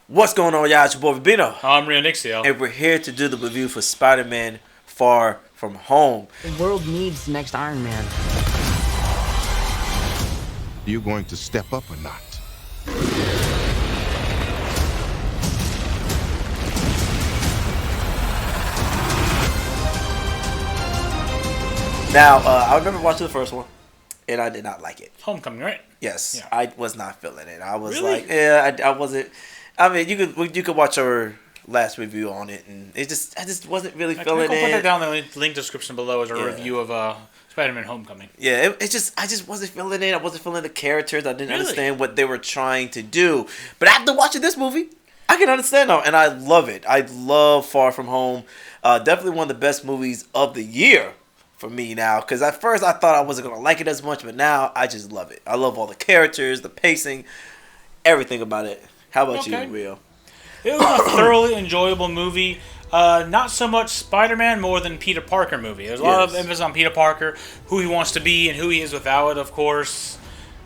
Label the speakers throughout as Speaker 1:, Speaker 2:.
Speaker 1: What's going on, y'all? It's your boy Vibino.
Speaker 2: I'm Rio Nixio.
Speaker 1: And we're here to do the review for Spider-Man Far From Home.
Speaker 3: The world needs the next Iron Man.
Speaker 4: You going to step up or not?
Speaker 1: Now, I remember watching the first one, and I did not like it.
Speaker 2: Homecoming, right?
Speaker 1: Yes,
Speaker 2: Yeah.
Speaker 1: I was not feeling it. I was
Speaker 2: Really?
Speaker 1: like, yeah, I wasn't. I mean, you could watch our last review on it, and I just wasn't really
Speaker 2: Can
Speaker 1: feeling
Speaker 2: we put that
Speaker 1: it.
Speaker 2: down in the link description below as a
Speaker 1: Yeah.
Speaker 2: review of Spider-Man Homecoming.
Speaker 1: Yeah, I just wasn't feeling it. I wasn't feeling the characters. I didn't
Speaker 2: Really?
Speaker 1: understand what they were trying to do. But after watching this movie, I can understand now, and I love it. I love Far From Home. Definitely one of the best movies of the year for me now. Because at first I thought I wasn't gonna like it as much, but now I just love it. I love all the characters, the pacing, everything about it. How about
Speaker 2: Okay.
Speaker 1: you, Rio?
Speaker 2: It was a thoroughly enjoyable movie. Not so much Spider-Man, more than Peter Parker movie. There's a lot of
Speaker 1: Yes.
Speaker 2: emphasis on Peter Parker, who he wants to be and who he is without it, of course.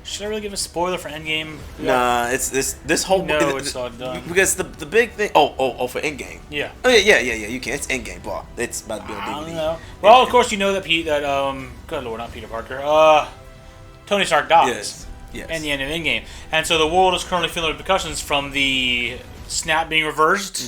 Speaker 2: Should I really give a spoiler for Endgame?
Speaker 1: Nah, it's this whole
Speaker 2: No, it's all done.
Speaker 1: because the big thing. Oh, for Endgame.
Speaker 2: Yeah.
Speaker 1: Oh yeah. You can. It's Endgame, bro. It's about to be on
Speaker 2: I
Speaker 1: DVD.
Speaker 2: don't know. Well, of course you know that good lord, not Peter Parker. Tony Stark dies.
Speaker 1: Yes.
Speaker 2: And the end of Endgame. And so the world is currently feeling repercussions from the snap being reversed,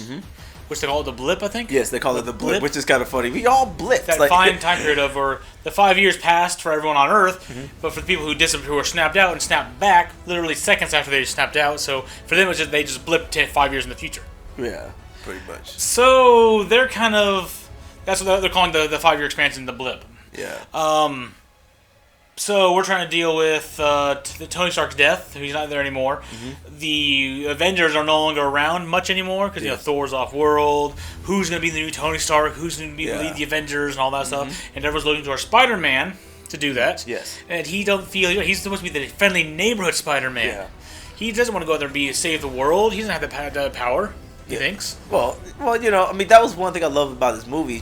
Speaker 2: which they call it the blip, I think.
Speaker 1: Yes, they call it the blip, which is kind of funny. We all blipped.
Speaker 2: That fine time period of where the 5 years passed for everyone on Earth, but for the people who were snapped out and snapped back, literally seconds after they snapped out. So for them, they just blipped 5 years in the future.
Speaker 1: Yeah, pretty much.
Speaker 2: So they're kind of that's what they're calling the 5 year expansion, the blip.
Speaker 1: Yeah.
Speaker 2: So we're trying to deal with Tony Stark's death. He's not there anymore. The Avengers are no longer around much anymore because
Speaker 1: Yes.
Speaker 2: Thor's off world. Who's going to be the new Tony Stark? Who's going to be
Speaker 1: Yeah.
Speaker 2: lead the Avengers and all that stuff? And everyone's looking to our Spider-Man to do that.
Speaker 1: Yes.
Speaker 2: And he don't feel he's supposed to be the friendly neighborhood Spider-Man.
Speaker 1: Yeah.
Speaker 2: He doesn't want to go out there and save the world. He doesn't have the power. He thinks.
Speaker 1: Well, I mean, that was one thing I love about this movie.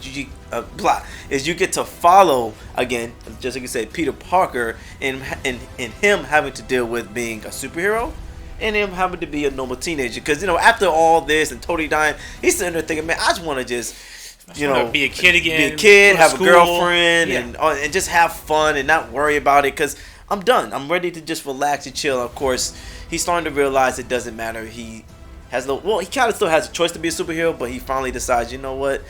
Speaker 1: Is you get to follow again, just like you said, Peter Parker, and him having to deal with being a superhero, and him having to be a normal teenager. Because after all this and Tony dying, he's sitting there thinking, man, I just want to just
Speaker 2: Be a kid again.
Speaker 1: be a kid,
Speaker 2: go to
Speaker 1: have
Speaker 2: school.
Speaker 1: a girlfriend,
Speaker 2: Yeah.
Speaker 1: and just have fun and not worry about it. Because I'm done. I'm ready to just relax and chill. Of course, he's starting to realize it doesn't matter. He has he kind of still has a choice to be a superhero, but he finally decides, you know what?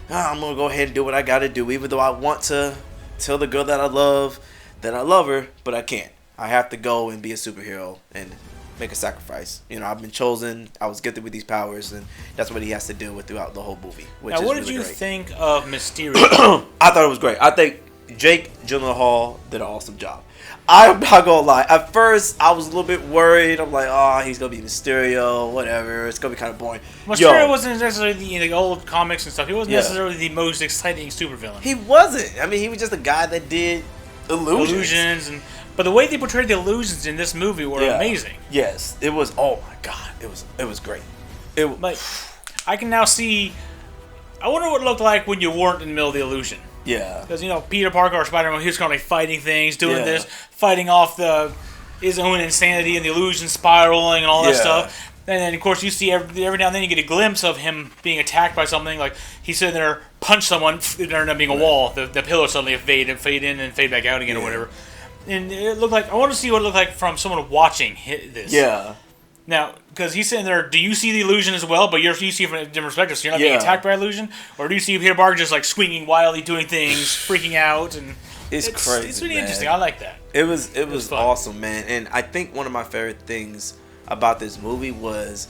Speaker 1: I'm gonna go ahead and do what I gotta do, even though I want to tell the girl that I love her, but I can't. I have to go and be a superhero and make a sacrifice. I've been chosen. I was gifted with these powers, and that's what he has to deal with throughout the whole movie. Which
Speaker 2: Now,
Speaker 1: is
Speaker 2: what did
Speaker 1: really
Speaker 2: you
Speaker 1: great.
Speaker 2: think of Mysterio?
Speaker 1: I thought it was great. I think Jake Gyllenhaal did an awesome job. I'm not gonna lie. At first, I was a little bit worried. I'm like, oh, he's gonna be Mysterio, whatever. It's gonna be kind of boring.
Speaker 2: Mysterio wasn't necessarily in the old comics and stuff. He wasn't
Speaker 1: Yeah.
Speaker 2: necessarily the most exciting supervillain.
Speaker 1: He wasn't. I mean, he was just a guy that did illusions.
Speaker 2: But the way they portrayed the illusions in this movie were
Speaker 1: Yeah.
Speaker 2: amazing.
Speaker 1: Yes, it was. Oh my god, it was great. It
Speaker 2: Like, I can now see. I wonder what it looked like when you weren't in the middle of the illusion.
Speaker 1: yeah.
Speaker 2: Because Peter Parker or Spider-Man, he was currently fighting things, doing
Speaker 1: Yeah.
Speaker 2: this, fighting off his own insanity and the illusion spiraling and all that
Speaker 1: Yeah.
Speaker 2: stuff. And then, of course, you see every now and then you get a glimpse of him being attacked by something. Like he's sitting there, punch someone, there ended up being a wall. The pillar suddenly fade in and fade back out again or
Speaker 1: Yeah.
Speaker 2: whatever. And it looked like I want to see what it looked like from someone watching this.
Speaker 1: Yeah.
Speaker 2: Now, because he's sitting there, do you see the illusion as well? But you see it from a different perspective, so you're not being
Speaker 1: Yeah.
Speaker 2: attacked by illusion, or do you see Peter Parker just like swinging wildly, doing things, freaking out, and
Speaker 1: It's crazy,
Speaker 2: It's really
Speaker 1: man.
Speaker 2: interesting. I like that.
Speaker 1: It was
Speaker 2: fun.
Speaker 1: awesome, man. And I think one of my favorite things about this movie was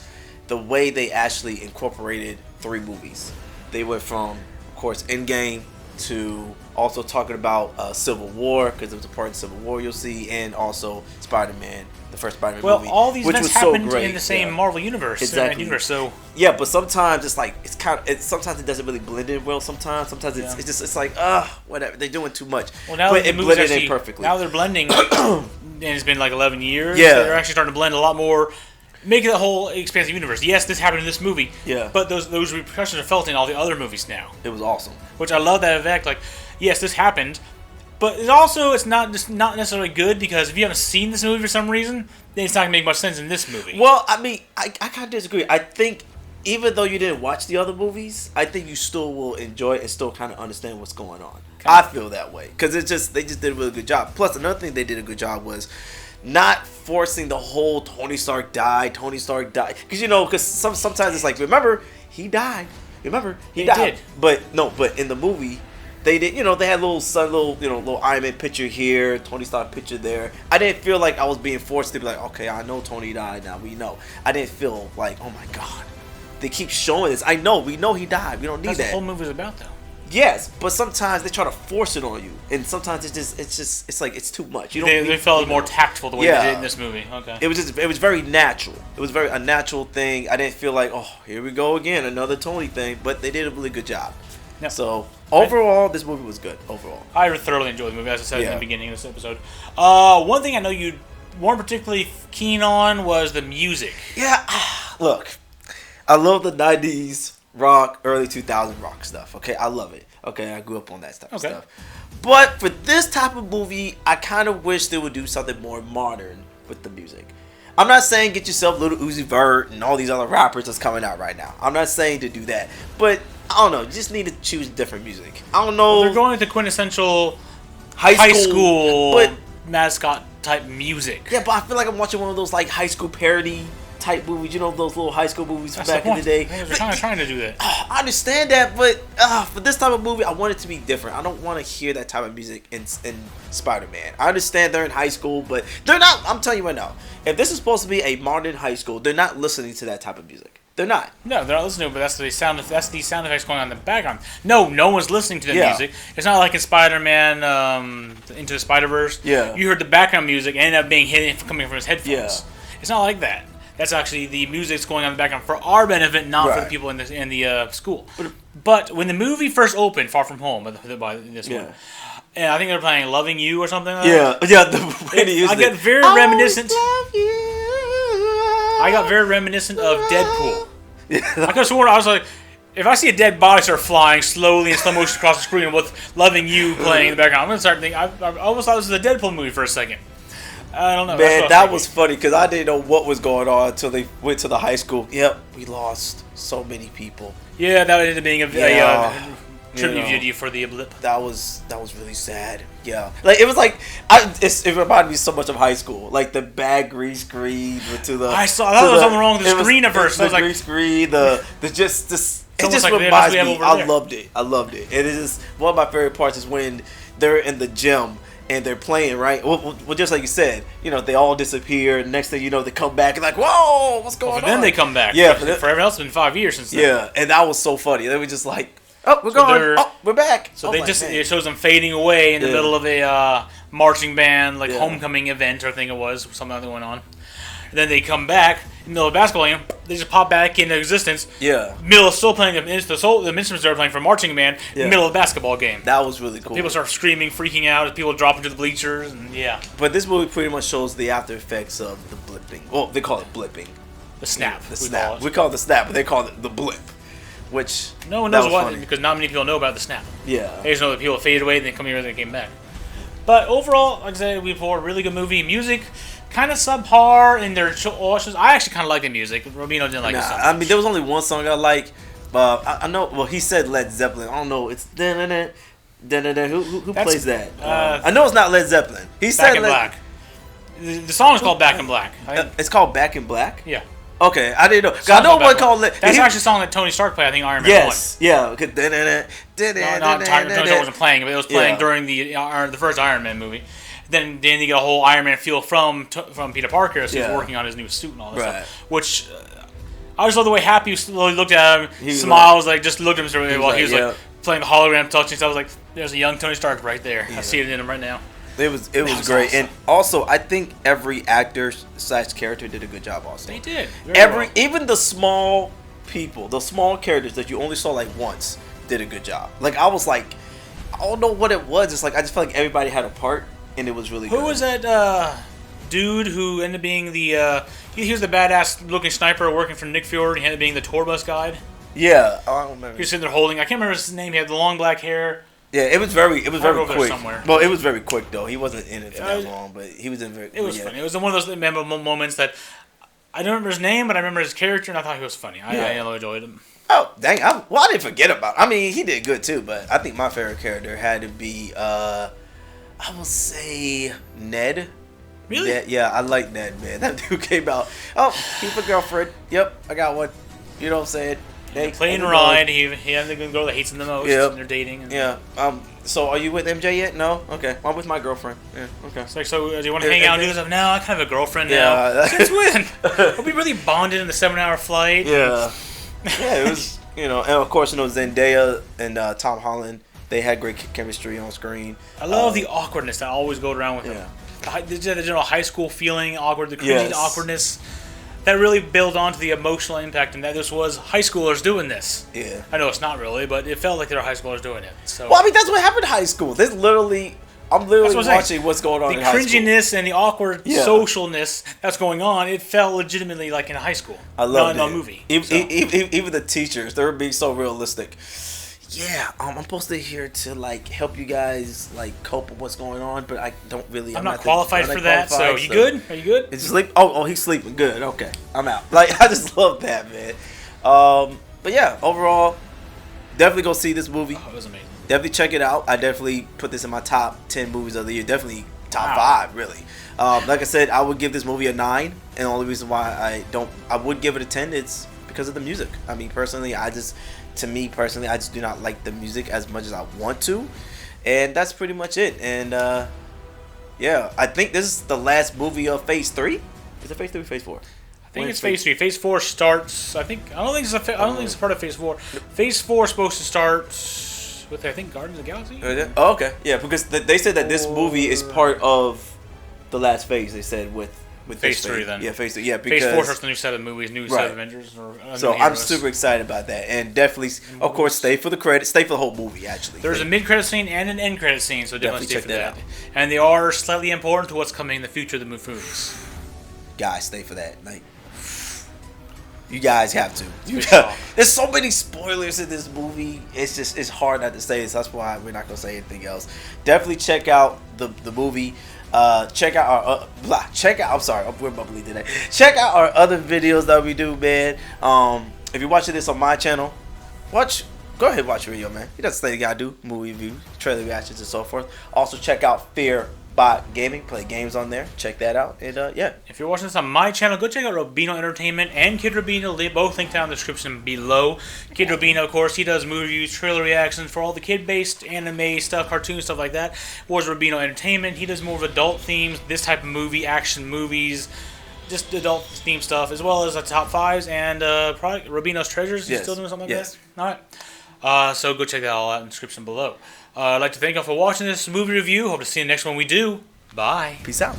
Speaker 1: the way they actually incorporated 3 movies. They went from, of course, Endgame to also talking about Civil War, because it was a part of Civil War you'll see, and also Spider-Man, the first Spider-Man
Speaker 2: Well,
Speaker 1: movie.
Speaker 2: all these
Speaker 1: which
Speaker 2: events
Speaker 1: was so
Speaker 2: happened
Speaker 1: great.
Speaker 2: in the same
Speaker 1: Yeah.
Speaker 2: Marvel universe,
Speaker 1: Exactly.
Speaker 2: cinematic universe. So
Speaker 1: Yeah, but sometimes it's like sometimes it doesn't really blend in well. Sometimes
Speaker 2: Yeah.
Speaker 1: it's like whatever, they're doing too much.
Speaker 2: well, now
Speaker 1: but
Speaker 2: that
Speaker 1: it
Speaker 2: the movies
Speaker 1: blended in
Speaker 2: actually
Speaker 1: perfectly.
Speaker 2: now they're blending, and it's been like 11 years.
Speaker 1: Yeah.
Speaker 2: They're actually starting to blend a lot more. Making the whole expansive universe. Yes, this happened in this movie.
Speaker 1: Yeah.
Speaker 2: But those repercussions are felt in all the other movies now,
Speaker 1: It was awesome.
Speaker 2: which I love that effect. Like, yes, this happened, But it's not necessarily good because if you haven't seen this movie for some reason, then it's not gonna make much sense in this movie.
Speaker 1: Well, I mean, I kind of disagree. I think even though you didn't watch the other movies, I think you still will enjoy it and still kind of understand what's going on. I feel that way because they just did a really good job. Plus, another thing they did a good job was not forcing the whole Tony Stark died. Because sometimes it's like, remember he died. He died.
Speaker 2: did.
Speaker 1: But in the movie. They did, they had little Iron Man picture here, Tony Stark picture there. I didn't feel like I was being forced to be like, okay, I know Tony died now, we know. I didn't feel like, oh my god, they keep showing this. We know he died. We don't need
Speaker 2: That's
Speaker 1: that.
Speaker 2: the whole movie is about, though.
Speaker 1: Yes, but sometimes they try to force it on you, and sometimes it's like it's too much.
Speaker 2: They felt more tactful the way they did in this movie. Okay.
Speaker 1: It was very natural. It was a natural thing. I didn't feel like, oh, here we go again, another Tony thing. But they did a really good job.
Speaker 2: Yep.
Speaker 1: So overall, this movie was good. Overall,
Speaker 2: I thoroughly enjoyed the movie, as I said in the beginning of this episode. One thing I know you weren't particularly keen on was the music.
Speaker 1: Yeah, look, I love the '90s rock, early 2000s rock stuff. Okay, I love it. Okay, I grew up on that type of stuff. But for this type of movie, I kind of wish they would do something more modern with the music. I'm not saying get yourself Little Uzi Vert and all these other rappers that's coming out right now. I'm not saying to do that, but I don't know. You just need to choose different music. I don't know.
Speaker 2: Well, they're going with the quintessential
Speaker 1: high
Speaker 2: school
Speaker 1: but,
Speaker 2: mascot type music.
Speaker 1: Yeah, but I feel like I'm watching one of those like high school parody type movies. You know, those little high school movies from back in the day.
Speaker 2: They're trying to do that.
Speaker 1: I understand that, but for this type of movie, I want it to be different. I don't want to hear that type of music in Spider-Man. I understand they're in high school, but they're not. I'm telling you right now, if this is supposed to be a modern high school, they're not listening to that type of music. They're not.
Speaker 2: No, they're not listening to it, but that's the sound effects going on in the background. No one's listening to the music. It's not like in Spider-Man Into the Spider-Verse.
Speaker 1: Yeah.
Speaker 2: You heard the background music and ended up being hidden coming from his headphones.
Speaker 1: Yeah.
Speaker 2: It's not like that. That's actually the music that's going on in the background for our benefit, not for the people in the school. But when the movie first opened, Far From Home, by this one, and I think they were playing "Loving You" or something. Like that. I get very reminiscent. I got very reminiscent of Deadpool. I could have sworn I was like, if I see a dead body start flying slowly in slow motion across the screen with "Loving You" playing in the background, I'm gonna start thinking. I almost thought this was a Deadpool movie for a second. I don't know.
Speaker 1: Man, that was funny because I didn't know what was going on until they went to the high school. Yep, we lost so many people.
Speaker 2: Yeah, that ended up being a tribute video for the blip.
Speaker 1: That was really sad. Yeah, like it was like it reminded me so much of high school. Like the bad green screen to the.
Speaker 2: I saw that was something wrong with the screen at first.
Speaker 1: The green screen, the just this. It just reminds me. I loved it. And it is one of my favorite parts is when they're in the gym. And they're playing, right? Well, just like you said, they all disappear. Next thing you know, they come back and like, whoa, what's going on?
Speaker 2: Then they come back.
Speaker 1: Yeah.
Speaker 2: For everyone else, it's been 5 years since then.
Speaker 1: Yeah, and that was so funny. They were just like, oh, we're gone. Oh, we're back.
Speaker 2: So it shows them fading away in the middle of a marching band, homecoming event, or I think it was, something going on. And then they come back in the middle of a basketball game. They just pop back into existence.
Speaker 1: Yeah.
Speaker 2: Middle of still playing the instruments they're playing for marching band. In the middle of a basketball game.
Speaker 1: That was really cool.
Speaker 2: People start screaming, freaking out as people drop into the bleachers, and
Speaker 1: But this movie pretty much shows the after effects of the blipping. Well, they call it blipping.
Speaker 2: The snap.
Speaker 1: The snap. We call it the snap, but they call it the blip. Which
Speaker 2: no one knows what, because not many people know about the snap.
Speaker 1: Yeah.
Speaker 2: They just know that people faded away, then come here, and then came back. But overall, like I said before, really good movie. Music, kind of subpar in their shows. I actually kind of like the music. Rubino didn't like it so much.
Speaker 1: I mean, there was only one song I like. I know. Well, he said Led Zeppelin. I don't know. It's who plays that? I know it's not Led Zeppelin. He said
Speaker 2: Back in Black. The song is called Back in Black.
Speaker 1: It's called Back in Black.
Speaker 2: Yeah.
Speaker 1: Okay, I didn't know. I know one called.
Speaker 2: That's actually a song that Tony Stark played. I think Iron Man 1.
Speaker 1: Yes. Yeah.
Speaker 2: Tony Stark wasn't playing it, but it was playing during the first Iron Man movie. Then you get a whole Iron Man feel from Peter Parker as he's working on his new suit and all that stuff. Which I just love the way Happy slowly looked at him, smiles, just looked at him while he was like playing the hologram touching. So I was like, "There's a young Tony Stark right there. I see it in him right now."
Speaker 1: It was great, awesome. And also I think every actor / character did a good job. Also,
Speaker 2: they did.
Speaker 1: Even the small people, the small characters that you only saw like once, did a good job. Like I was like, I don't know what it was. It's like I just felt like everybody had a part, and it was really good.
Speaker 2: Who was that dude who ended up being the? He was the badass looking sniper working for Nick Fury. He ended up being the tour bus guide.
Speaker 1: Yeah, I don't remember.
Speaker 2: He was sitting there holding. I can't remember his name. He had the long black hair.
Speaker 1: Yeah, it was very quick.
Speaker 2: Somewhere.
Speaker 1: Well, it was very quick though. He wasn't in it for that long, but he was in very.
Speaker 2: It was funny. It was one of those memorable moments that I don't remember his name, but I remember his character, and I thought he was funny. I enjoyed him.
Speaker 1: Oh dang! I didn't forget about. I mean, he did good too, but I think my favorite character had to be I will say Ned.
Speaker 2: Really?
Speaker 1: Ned, yeah, I like Ned, man. That dude came out. Oh, keep a girlfriend. Yep, I got one. You know what I'm saying?
Speaker 2: Hey, playing Ryan, he had the girl that hates him the most. Yep. And they're dating. And
Speaker 1: yeah. So are you with MJ yet? No. Okay. I'm with my girlfriend. Yeah. Okay.
Speaker 2: It's like, so do you want to hang out and do this? No, I kind of have a girlfriend now.
Speaker 1: Yeah.
Speaker 2: Since when? We'll be really bonded in the 7-hour flight.
Speaker 1: Yeah. Yeah. It was and of course Zendaya and Tom Holland. They had great chemistry on screen.
Speaker 2: I love the awkwardness that always goes around with them. The general high school feeling, awkward, the cringy awkwardness. That really built onto the emotional impact, and that this was high schoolers doing this.
Speaker 1: Yeah.
Speaker 2: I know it's not really, but it felt like they were high schoolers doing it. So.
Speaker 1: Well, I mean, that's what happened in high school. I'm literally watching what's going on in high school.
Speaker 2: The cringiness and the awkward socialness that's going on, it felt legitimately like in high school.
Speaker 1: I love it.
Speaker 2: Not in a movie.
Speaker 1: Even the teachers, they were being so realistic. Yeah, I'm supposed to here to like help you guys like cope with what's going on, but I don't really.
Speaker 2: I'm not qualified for that. So you good? Are you good?
Speaker 1: Is he sleep? Oh, he's sleeping. Good. Okay, I'm out. Like I just love that, man. But yeah, overall, definitely go see this movie.
Speaker 2: Oh, it was amazing.
Speaker 1: Definitely check it out. I definitely put this in my top 10 movies of the year. Definitely top 5, really. Like I said, I would give this movie a 9, and the only reason why I would give it a 10 is because of the music. I mean, personally, I just do not like the music as much as I want to, and that's pretty much it. And yeah, I think this is the last movie of Phase 3. Is it Phase 3 or Phase 4?
Speaker 2: I think it's Phase 3. Phase 4 starts. I don't think it's a part of Phase 4. Phase 4 is supposed to start with Guardians of the Galaxy.
Speaker 1: Oh, okay, yeah, because they said that this movie is part of the last phase. They said with
Speaker 2: Phase 3 then.
Speaker 1: Yeah, Phase 3. Yeah, because
Speaker 2: Phase 4 starts the new set of movies, set of Avengers.
Speaker 1: So I'm super excited about that, and definitely, of course, stay for the credit, stay for the whole movie. Actually,
Speaker 2: there's a mid-credit scene and an end-credit scene, so definitely stay
Speaker 1: check
Speaker 2: for
Speaker 1: that
Speaker 2: that.
Speaker 1: out.
Speaker 2: And they are slightly important to what's coming in the future of the movies.
Speaker 1: Guys, stay for that. Like, you guys have to. There's so many spoilers in this movie. It's hard not to say. So that's why we're not gonna say anything else. Definitely check out the movie. Check out our I'm sorry, we're bubbly today. Check out our other videos that we do, man. If you're watching this on my channel, go ahead and watch the video, man. That's the thing you gotta do. Movie reviews, trailer reactions, and so forth. Also check out Fearbot Gaming, play games on there. Check that out. And yeah.
Speaker 2: If you're watching this on my channel, go check out Robino Entertainment and Kid Robino. They both linked down in the description below. Kid Robino, of course, he does movie reviews, trailer reactions for all the kid-based anime stuff, cartoon stuff like that. Whereas Robino Entertainment, he does more of adult themes, this type of movie, action movies, just adult theme stuff, as well as the top 5s and Robino's Treasures. He's still doing something like that? All right. So go check that all out in the description below. I'd like to thank you all for watching this movie review. Hope to see you in the next one we do. Bye.
Speaker 1: Peace out.